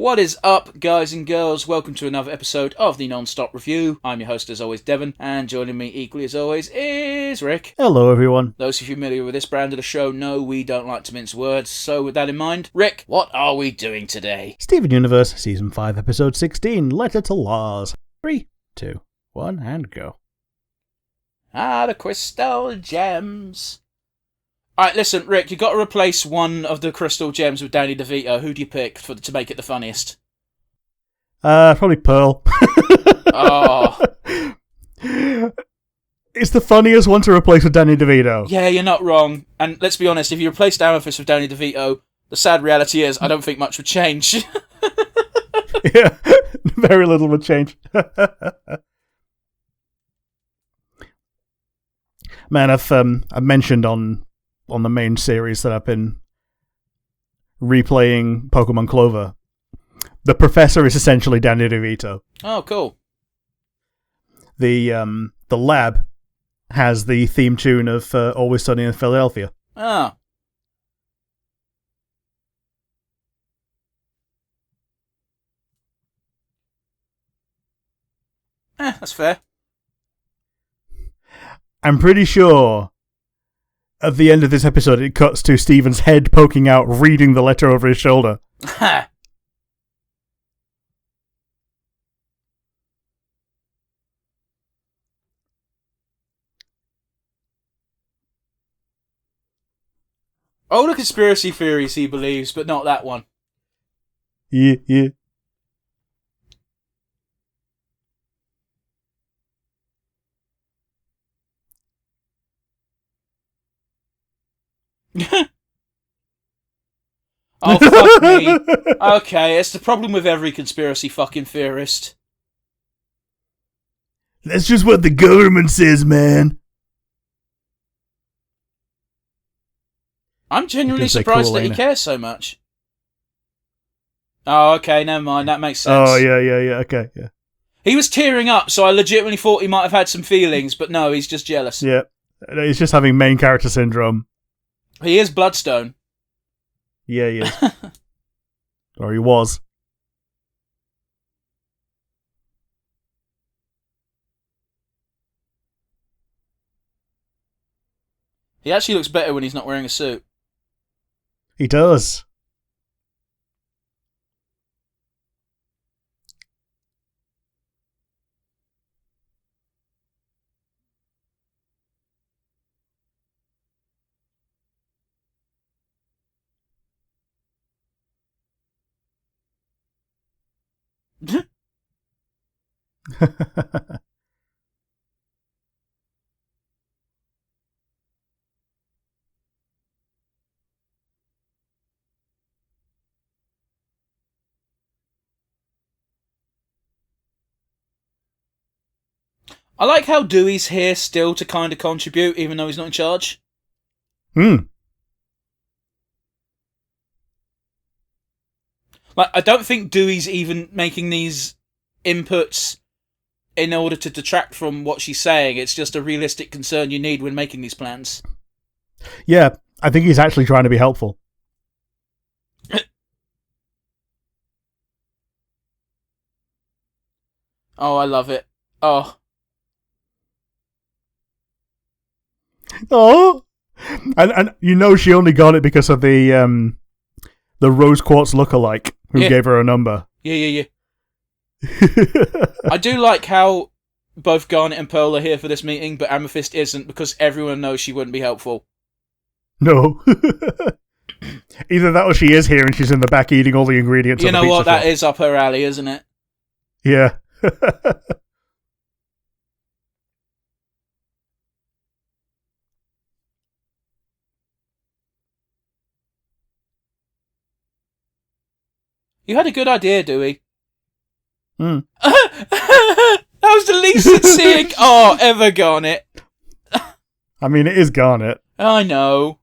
What is up, guys and girls? Welcome to another episode of the Nonstop Review. I'm your host, as always, Devon, and joining me equally as always is Rick. Hello, everyone. Those of you familiar with this brand of the show know we don't like to mince words, so with that in mind, Rick, what are we doing today? Steven Universe, Season 5, Episode 16, Letter to Lars. 3, 2, 1, and go. The crystal gems. Alright, listen, Rick, you got to replace one of the crystal gems with Danny DeVito. Who do you pick to make it the funniest? Probably Pearl. Oh. It's the funniest one to replace with Danny DeVito. Yeah, you're not wrong. And let's be honest, if you replaced Amethyst with Danny DeVito, the sad reality is I don't think much would change. Yeah, very little would change. Man, I've mentioned on the main series that I've been replaying Pokemon Clover. The Professor is essentially Danny DeVito. Oh, cool. The lab has the theme tune of Always Sunny in Philadelphia. Oh. That's fair. I'm pretty sure at the end of this episode it cuts to Steven's head poking out, reading the letter over his shoulder. Ha! All the conspiracy theories he believes, but not that one. Yeah. Oh, fuck me. Okay, it's the problem with every conspiracy fucking theorist. That's just what the government says, man. I'm genuinely surprised that he cares so much. Oh, okay, never mind, that makes sense. Oh, yeah, okay, yeah. He was tearing up, so I legitimately thought he might have had some feelings, but no, he's just jealous. Yeah, he's just having main character syndrome. He is Bloodstone. Yeah, he is. Or he was. He actually looks better when he's not wearing a suit. He does. I like how Dewey's here still to kind of contribute, even though he's not in charge. Hmm. Like, I don't think Dewey's even making these inputs in order to detract from what she's saying. It's just a realistic concern you need when making these plans. Yeah, I think he's actually trying to be helpful. Oh, I love it. Oh. Oh, and you know she only got it because of the rose quartz lookalike who gave her a number. Yeah. I do like how both Garnet and Pearl are here for this meeting, but Amethyst isn't because everyone knows she wouldn't be helpful. No. Either that or she is here and she's in the back eating all the ingredients. You of the know what? pizza That shop. is up her alley, isn't it? Yeah. You had a good idea, Dewey. Hmm. That was the least sincere ever, Garnet. I mean, it is Garnet. I know.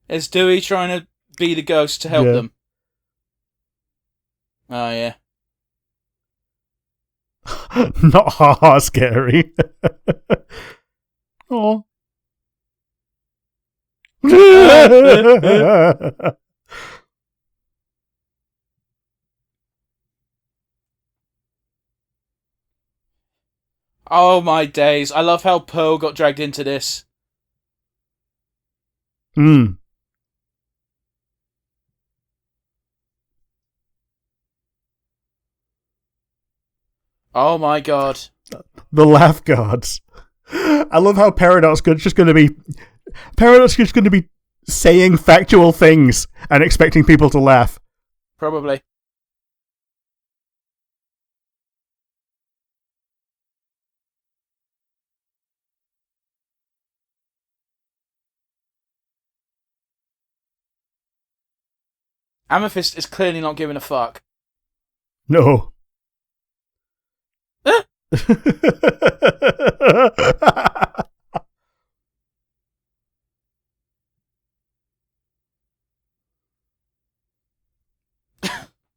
Is Dewey trying to be the ghost to help them. Oh, yeah. Not ha-ha scary. Oh. Oh, my days. I love how Pearl got dragged into this. Oh my god. The laugh guards. I love how Paradox is just going to be saying factual things and expecting people to laugh. Probably. Amethyst is clearly not giving a fuck. No.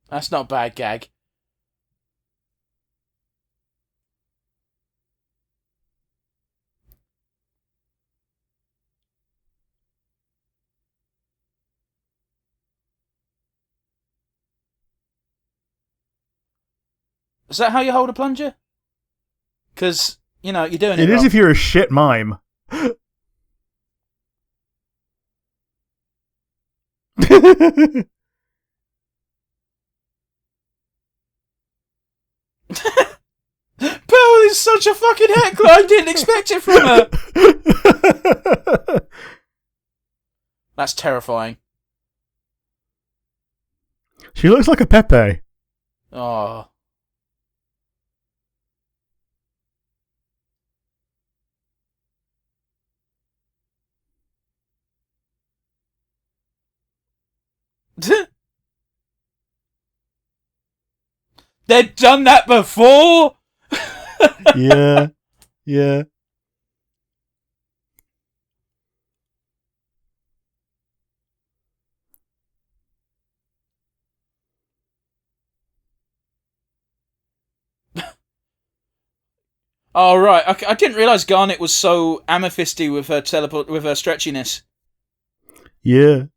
That's not a bad gag. Is that how you hold a plunger? Because, you're doing it It is wrong. if you're a shit mime. Pearl is such a fucking heckler. I didn't expect it from her. That's terrifying. She looks like a Pepe. Oh. They'd done that before? Yeah. Yeah. Oh, right. I didn't realise Garnet was so amethysty with her with her stretchiness. Yeah.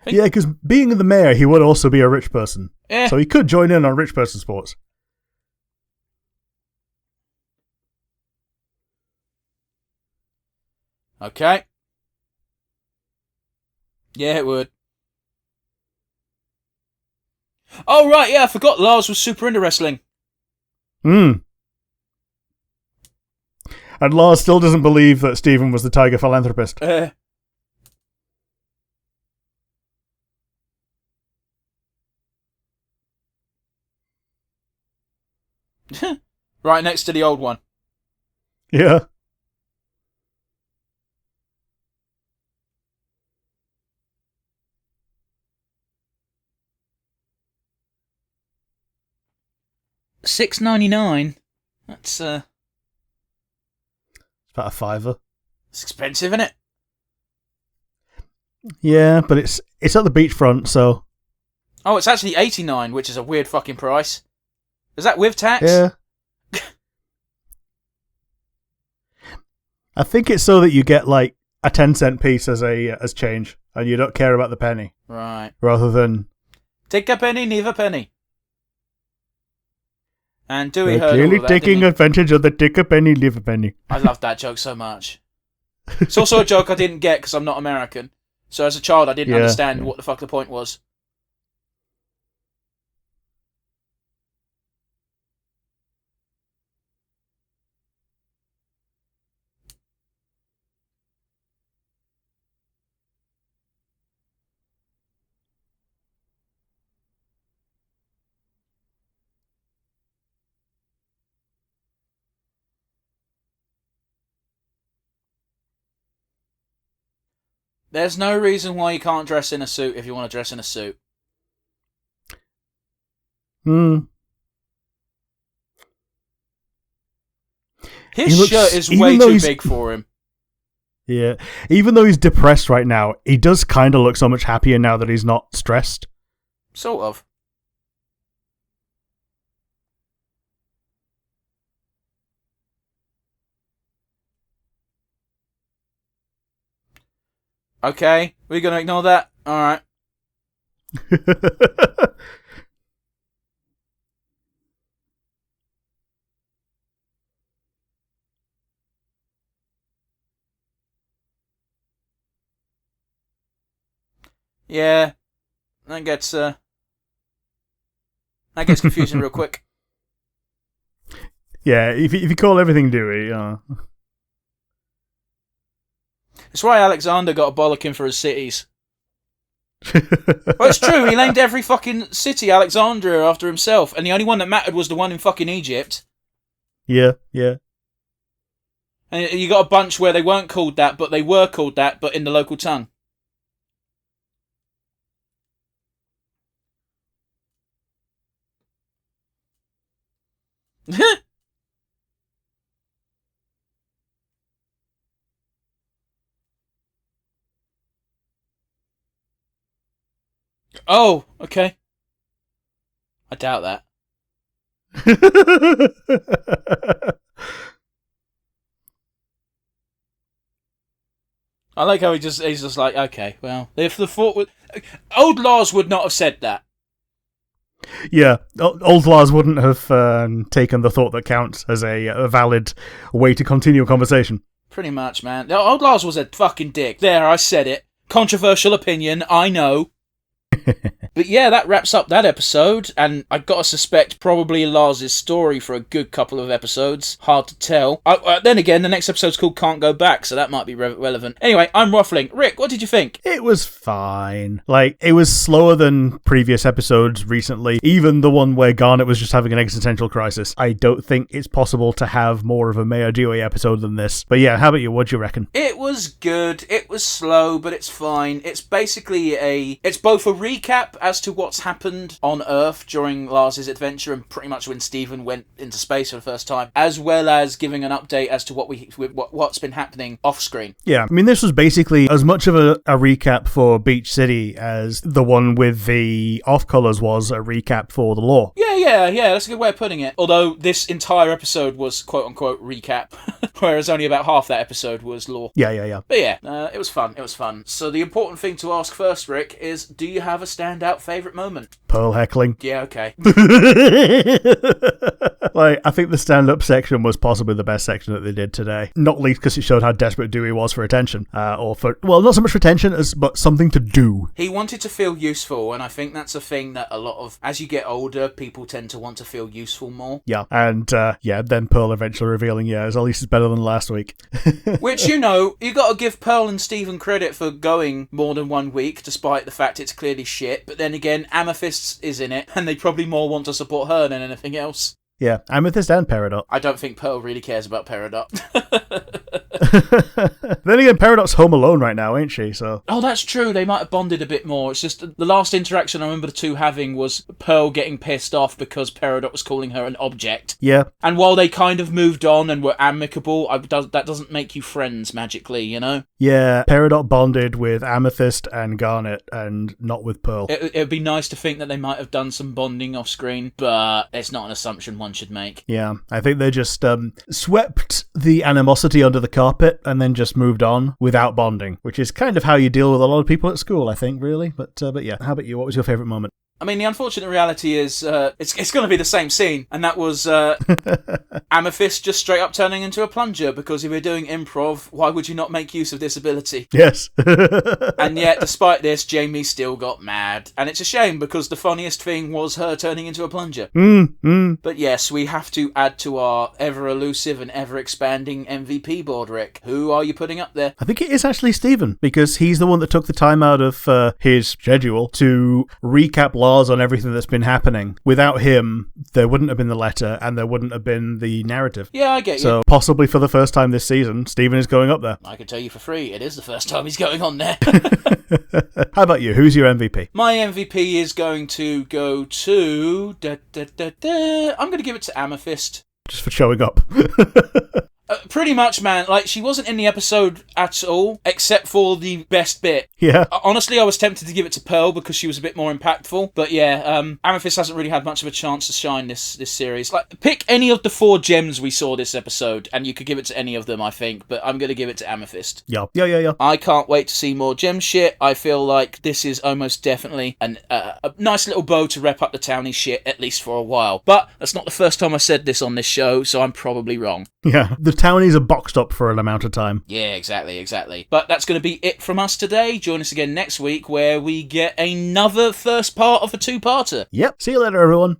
Yeah, because being the mayor, he would also be a rich person. Yeah. So he could join in on rich person sports. Okay. Yeah, it would. Oh, right, yeah, I forgot Lars was super into wrestling. And Lars still doesn't believe that Stephen was the tiger philanthropist. Right next to the old one. Yeah. $6.99. That's It's about a $5. it's expensive, isn't it? Yeah, but it's at the beachfront, so. Oh, it's actually $89, which is a weird fucking price. Is that with tax? Yeah. I think it's so that you get like a 10-cent piece as change, and you don't care about the penny. Right. Rather than Take a penny, leave a penny. And Dewey heard clearly all of that, taking didn't he? advantage of the take a penny, leave a penny. I love that joke so much. It's also a joke I didn't get because I'm not American. So as a child, I didn't understand what the fuck the point was. There's no reason why you can't dress in a suit if you want to dress in a suit. His shirt is way too big for him. Yeah. Even though he's depressed right now, he does kind of look so much happier now that he's not stressed. Sort of. Okay, we're gonna ignore that? Alright. Yeah, that gets confusing real quick. Yeah, if you call everything Dewey, It's why Alexander got a bollocking for his cities. Well, it's true, he named every fucking city Alexandria after himself, and the only one that mattered was the one in fucking Egypt. Yeah. And you got a bunch where they weren't called that, but they were called that, but in the local tongue. Oh, okay. I doubt that. I like how he's just like, okay, well, if the thought was... Old Lars would not have said that. Yeah, old Lars wouldn't have taken the thought that counts as a valid way to continue a conversation. Pretty much, man. Old Lars was a fucking dick. There, I said it. Controversial opinion, I know. But yeah, that wraps up that episode, and I gotta suspect probably Lars' story for a good couple of episodes. Hard to tell. Then again, the next episode's called Can't Go Back, so that might be relevant. Anyway, I'm waffling. Rick, what did you think? It was fine. Like, it was slower than previous episodes recently, even the one where Garnet was just having an existential crisis. I don't think it's possible to have more of a Mayor Dewey episode than this. But yeah, how about you? What do you reckon? It was good. It was slow, but it's fine. It's basically it's both a recap as to what's happened on Earth during Lars' adventure and pretty much when Stephen went into space for the first time, as well as giving an update as to what's been happening off screen. Yeah, I mean, this was basically as much of a recap for Beach City as the one with the off-colors was a recap for the lore. Yeah, that's a good way of putting it. Although this entire episode was quote-unquote recap, whereas only about half that episode was lore. Yeah. But yeah, it was fun. So the important thing to ask first, Rick, is do you have a standout favourite moment? Pearl heckling. Yeah, okay. Like, I think the stand-up section was possibly the best section that they did today. Not least because it showed how desperate Dewey was for attention. Or for, well, not so much for attention, but something to do. He wanted to feel useful, and I think that's a thing that a lot of, as you get older, people tend to want to feel useful more. Yeah, and then Pearl eventually revealing, at least it's better than last week. Which, you got to give Pearl and Stephen credit for going more than 1 week, despite the fact it's clearly shit. But then again, Amethyst is in it, and they probably more want to support her than anything else. Yeah, Amethyst and Peridot. I don't think Pearl really cares about Peridot. Then again, Peridot's home alone right now, ain't she? So. Oh, that's true. They might have bonded a bit more. It's just the last interaction I remember the two having was Pearl getting pissed off because Peridot was calling her an object. Yeah. And while they kind of moved on and were amicable, that doesn't make you friends magically, you know? Yeah, Peridot bonded with Amethyst and Garnet and not with Pearl. It'd be nice to think that they might have done some bonding off screen, but it's not an assumption one should make. Yeah, I think they just swept the animosity under the carpet and then just moved on without bonding, which is kind of how you deal with a lot of people at school, I think, really. But yeah, how about you? What was your favourite moment? I mean, the unfortunate reality is it's going to be the same scene, and that was Amethyst just straight up turning into a plunger, because if we're doing improv, why would you not make use of this ability? Yes. And yet, despite this, Jamie still got mad. And it's a shame, because the funniest thing was her turning into a plunger. But yes, we have to add to our ever-elusive and ever-expanding MVP board, Rick. Who are you putting up there? I think it is actually Stephen, because he's the one that took the time out of his schedule to recap Lars on everything that's been happening. Without him, there wouldn't have been the letter, and there wouldn't have been the narrative. Yeah, I get you. So possibly for the first time this season, Stephen is going up there. I can tell you for free, it is the first time he's going on there. How about you? Who's your MVP? My MVP is going to go to... I'm going to give it to Amethyst. Just for showing up. Pretty much, man. Like, she wasn't in the episode at all, except for the best bit. Yeah. Honestly, I was tempted to give it to Pearl because she was a bit more impactful. But yeah, Amethyst hasn't really had much of a chance to shine this series. Like, pick any of the 4 gems we saw this episode, and you could give it to any of them, I think. But I'm going to give it to Amethyst. Yeah. I can't wait to see more gem shit. I feel like this is almost definitely a nice little bow to wrap up the townie shit, at least for a while. But that's not the first time I said this on this show, so I'm probably wrong. Yeah, the townies are boxed up for an amount of time. Yeah, exactly. But that's going to be it from us today. Join us again next week where we get another first part of a 2-parter. Yep, see you later, everyone.